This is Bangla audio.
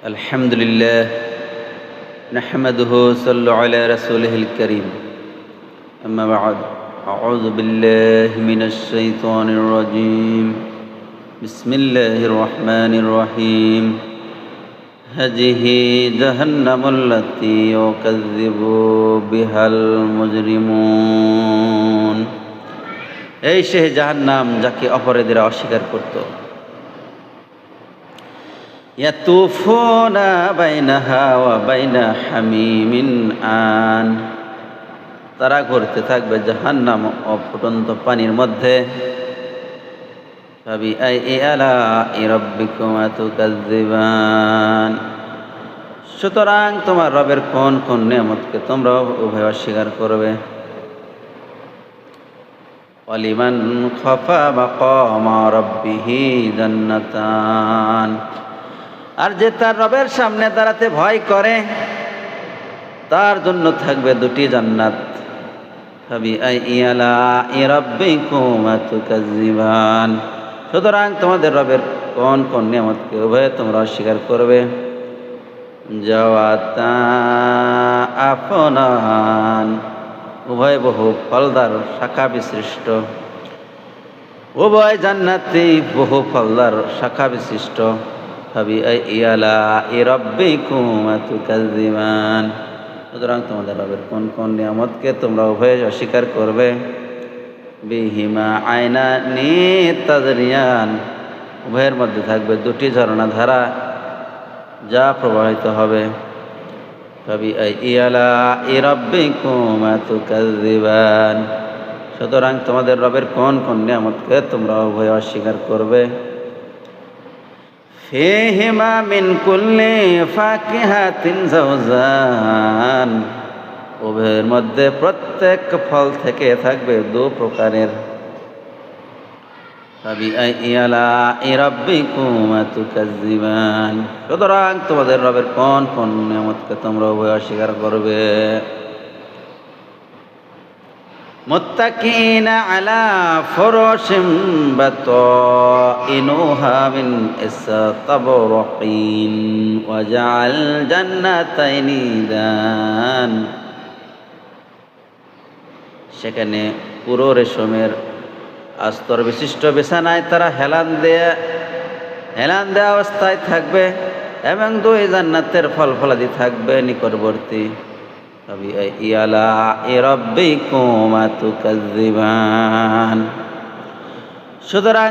الحمد لله نحمده صلى على رسوله الكريم أما بعد أعوذ بالله من الشيطان الرجيم بسم الله الرحمن الرحيم هذه جهنم التي يكذب بها المجرمون এই সেই জাহান্নাম যাকে অপরাধীরা অস্বীকার করত। ইয়াতুফুনা বাইনাহা ওয়া বাইনা হামিমিন আন, তারা ঘুরতে থাকবে জাহান্নাম ও ফুটন্ত পানির মধ্যে। ফাবিআইয়ি আলাই রাব্বিকুমা তুকাজ্জিবান, সুতরাং তোমার রবের কোন কোন নিয়ামতকে তোমরা উভয় অস্বীকার করবে। ওয়ালিমান খাফা মাকামা রাব্বিহি জান্নাতান, আর যে তার রবের সামনে দাঁড়াতে ভয় করে তার জন্য থাকবে দুটি জান্নাত। ফাবিআইয়ি আলাই রাব্বিকুমা তুকাজ্জিবান, সুতরাং তোমাদের রবের কোন কোন নিয়ামতকে উভয় তোমরা অস্বীকার করবে। জাওয়াতা আফনান, উভয় বহু ফলদার শাখা বিশিষ্ট। উভয় জান্নাতি বহু ফলদার শাখা বিশিষ্ট। ফাবিআইয়ি আলাই রাব্বিকুমা তুকাজ্জিবান, সুতরাং তোমাদের রবের কোন কোন নিয়ামতকে তোমরা উভয় অস্বীকার করবে। বিহিমা আইনানি তাজরিয়ান, উভয়ের মধ্যে থাকবে দুটি ঝর্ণা ধারা যা প্রবাহিত হবে। ফাবিআইয়ি আলাই রাব্বিকুমা তুকাজ্জিবান, সুতরাং তোমাদের রবের কোন কোন নিয়ামতকে তোমরা উভয় অস্বীকার করবে। ফীহিমা মিন কুল্লি ফাকিহাতিন যাওজান, উভয়ের মধ্যে প্রত্যেক ফল থেকে থাকবে দু প্রকারের। ফাবিআইয়ি আলাই রাব্বিকুমা তুকাজ্জিবান, সুতরাং তোমাদের রবের কোন কোন নিয়ামতকে তোমরা উভয় অস্বীকার করবে। মুত্তাকিনা আলা ফুরুশিন বাতাইনুহা মিন ইসতাবরাকিন ওয়া জাআল জান্নাতাইনি দান, সেখানে পুরো রেশমের আস্তর বিশিষ্ট বিছানায় তারা হেলান দেয়া অবস্থায় থাকবে এবং দুই জান্নাতের ফল ফলাদি থাকবে নিকটবর্তী। ফাবিআইয়ি আলাই রাব্বিকুমা তুকাজ্জিবান, সুতরাং